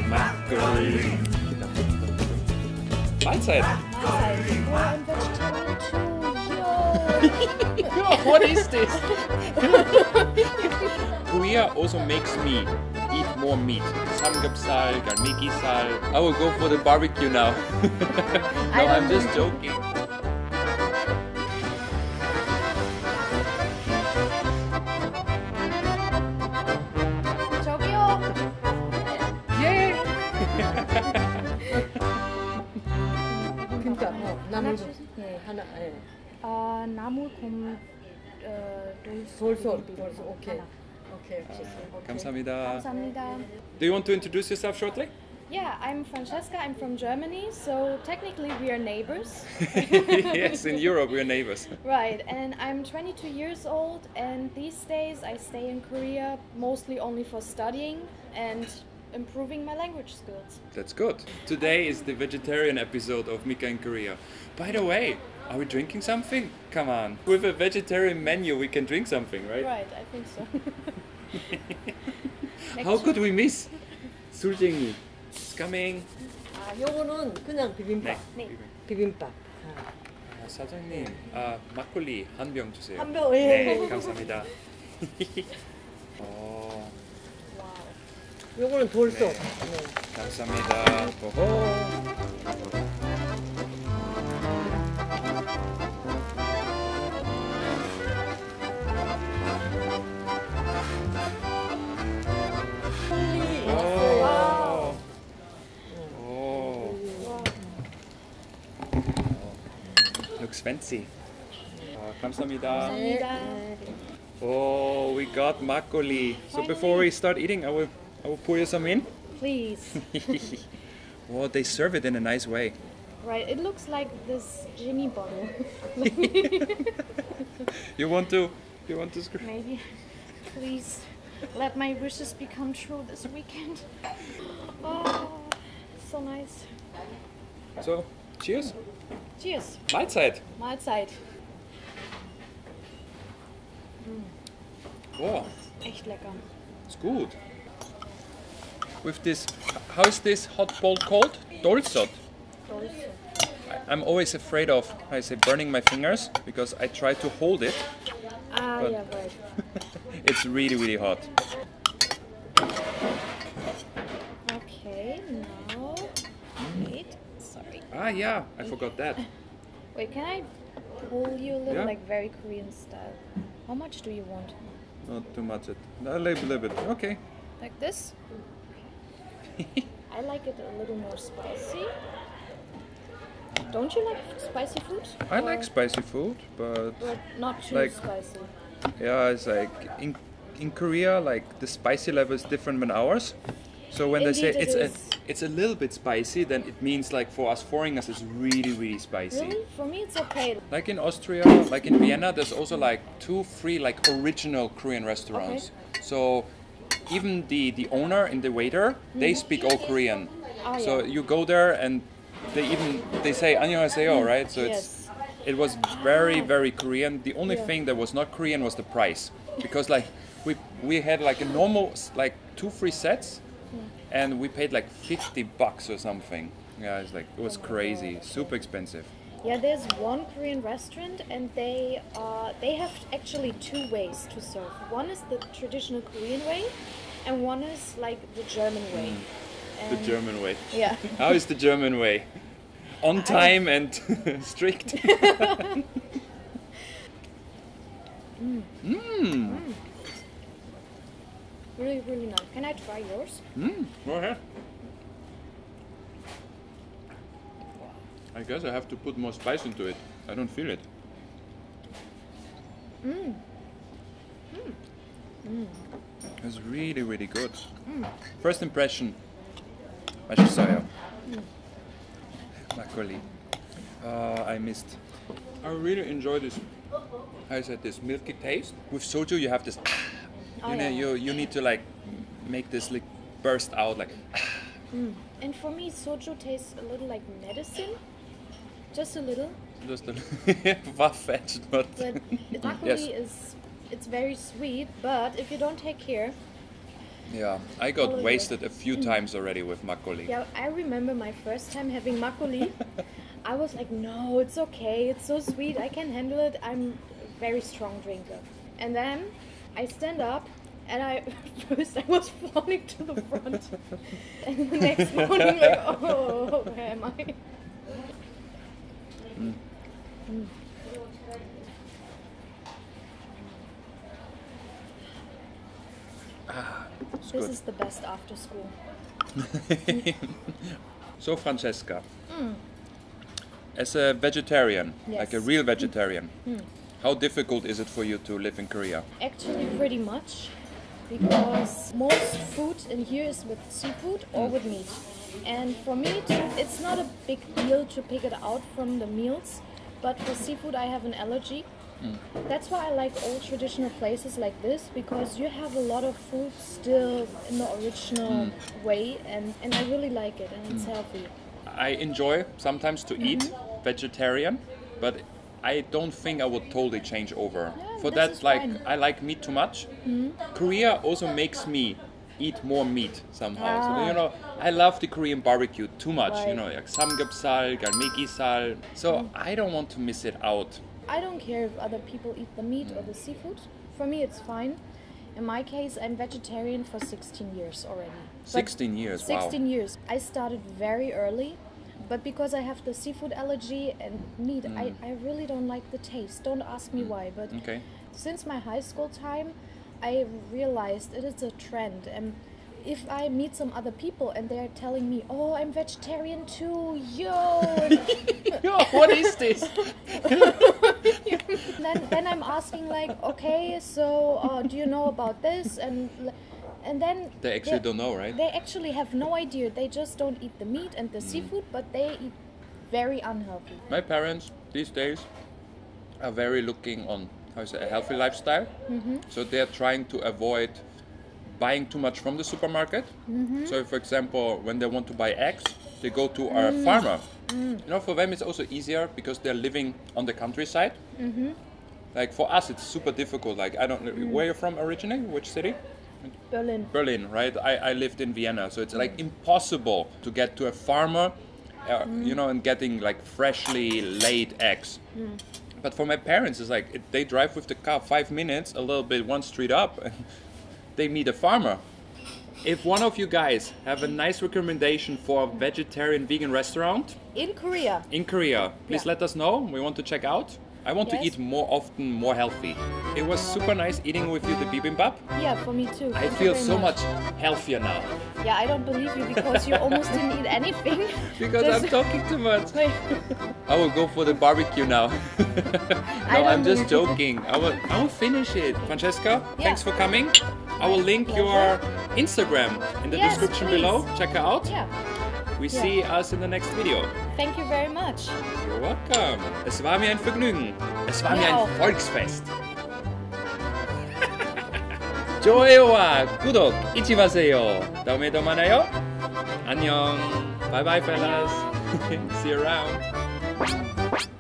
막걸리. Mahlzeit. I'm vegetarian too. Yo. What is this? Korea also makes me eat more meat. Samgyeopsal, galmekisal. I will go for the barbecue now. No, I'm just joking. 저기요. Yeah. 그러니까 나물 하나 나물곰 돌소 오케이. 감사합니다. 감사합니다. Do you want to introduce yourself shortly? Yeah, I'm Francesca. I'm from Germany, so technically we are neighbors. Yes, in Europe we're neighbors. Right, and I'm 22 years old, and these days I stay in Korea mostly only for studying and improving my language skills. That's good. Today is the vegetarian episode of Mi카inkoria. By the way, are we drinking something? Come on. With a vegetarian menu we can drink something, right? Right, I think so. How could we miss? 술쟁이. It's coming. 요거는 그냥 비빔밥. 네. 비빔밥. 사장님, 막걸리 한 병 주세요. 한 병. 네, 감사합니다. 요거는 돌소. 네. 감사합니다. 오호. Looks fancy. 감사합니다. Oh, we got makgeolli. So before we start eating, I will pour you some in. Please. Oh, they serve it in a nice way. Right, it looks like this Jimmy bottle. You want to screw? Maybe. Please let my wishes become true this weekend. Oh, so nice. So, cheers. Cheers. Mahlzeit. Mahlzeit. Oh, Echt lecker. it's good. With this, how is this hot bowl called? Dolsot. I'm always afraid of, how I say, burning my fingers because I try to hold it. But Yeah, right. it's really, really hot. Okay, now. Wait, sorry. Yeah, I forgot that. Wait, can I pull you a little, Yeah. like very Korean style? How much do you want? Not too much. A little bit. Okay. Like this? I like it a little more spicy. Don't you like spicy food? I Or- like spicy food, but But not too like- spicy. yeah, it's like in Korea, like the spicy level is different than ours. So when they say Indeed it is. it's a little bit spicy, then it means like for us foreigners, it's really, really spicy. Really? For me, it's okay. Like in Austria, like in Vienna, there's also like 2-3 like original Korean restaurants. So even the owner and the waiter, they speak all Korean. So yeah. you go there and they say 안녕하세요, right? So it was very, very Korean. The only thing that was not Korean was the price, because like we had like a normal like 2-3 sets, and we paid like $50 or something. Yeah, it's like it was crazy, super expensive. Yeah, there's one Korean restaurant, and they have actually two ways to serve. One is the traditional Korean way, and one is like the German way. The German way. Yeah. How is the German way? On time and strict. Really, really nice. Can I try yours? Go ahead. I guess I have to put more spice into it. I don't feel it. It's really, really good. First impression. 봐주셔서. 막걸리. I missed. I really enjoy this. I said this milky taste. With soju, you have this. You need to like make this like burst out like. And for me, soju tastes a little like medicine. Just a little. Just a far-fetched, but But makgeolli it's very sweet, but if you don't take care, Yeah, I got wasted a few times already with makgeolli. Yeah, I remember my first time having makgeolli. I was like, no, it's okay, it's so sweet, I can handle it. I'm a very strong drinker. And then I stand up and first I was falling to the front. And the next morning, like, oh, where am I? It's This good. is the best after school. So Francesca, as a vegetarian, like a Yes. real vegetarian, how difficult is it for you to live in Korea? Actually, pretty much, because most food in here is with seafood or with meat. And for me, it's not a big deal to pick it out from the meals, but for seafood I have an allergy. That's why I like old traditional places like this, because you have a lot of food still in the original way, and I really like it, and it's healthy. I enjoy sometimes to eat vegetarian, but I don't think I would totally change over. Yeah, For this that, is like, fine. I like meat too much. Korea also makes me eat more meat somehow. So, you know, I love the Korean barbecue too much. You Right. know, like samgyeopsal, galmekisal. So I don't want to miss it out. I don't care if other people eat the meat or the seafood. For me, it's fine. In my case, I'm vegetarian for 16 years already. But 16 years, 16 years. I started very early, but because I have the seafood allergy and meat, I really don't like the taste. Don't ask me why, but Okay. since my high school time, I realized it is a trend. And if I meet some other people and they're telling me, oh, I'm vegetarian too, yo, Yo, what is this? then I'm asking like, okay, so do you know about this? And then They actually don't know, right? They actually have no idea. They just don't eat the meat and the seafood, but they eat very unhealthy. My parents these days are very looking on, how is it, a healthy lifestyle. So they're trying to avoid buying too much from the supermarket. So for example, when they want to buy eggs, they go to a farmer. You know, for them it's also easier because they're living on the countryside. Like for us it's super difficult. Like I don't know, where you're from originally? Which city? Berlin. Berlin, right? I lived in Vienna, so it's like impossible to get to a farmer, you know, and getting like freshly laid eggs. But for my parents, it's like they drive with the car 5 minutes, a little bit one street up, and they meet a farmer. If one of you guys have a nice recommendation for a vegetarian vegan restaurant In Korea. in Korea, please Yeah. let us know. We want to check out. I want to Yes. eat more often, more healthy. It was super nice eating with you the bibimbap. Yeah, for me too. I Thank you feel very so much healthier now Yeah, I don't believe you because you almost didn't eat anything. because I'm Just- talking too much. Like, I will go for the barbecue now. I No, I'm don't just believe you. joking. I will finish it. Francesca, Yeah. thanks for coming. I will link your Instagram in the Yes, description please. below. Check her out. yeah, We see us in the next video. thank you very much. You're welcome. Es war mir ein Vergnügen. Es war Mir mir ein auch. Volksfest. 좋아요와 구독 잊지 마세요. 다음에 더 만나요. 안녕. Bye bye fellas. See you around.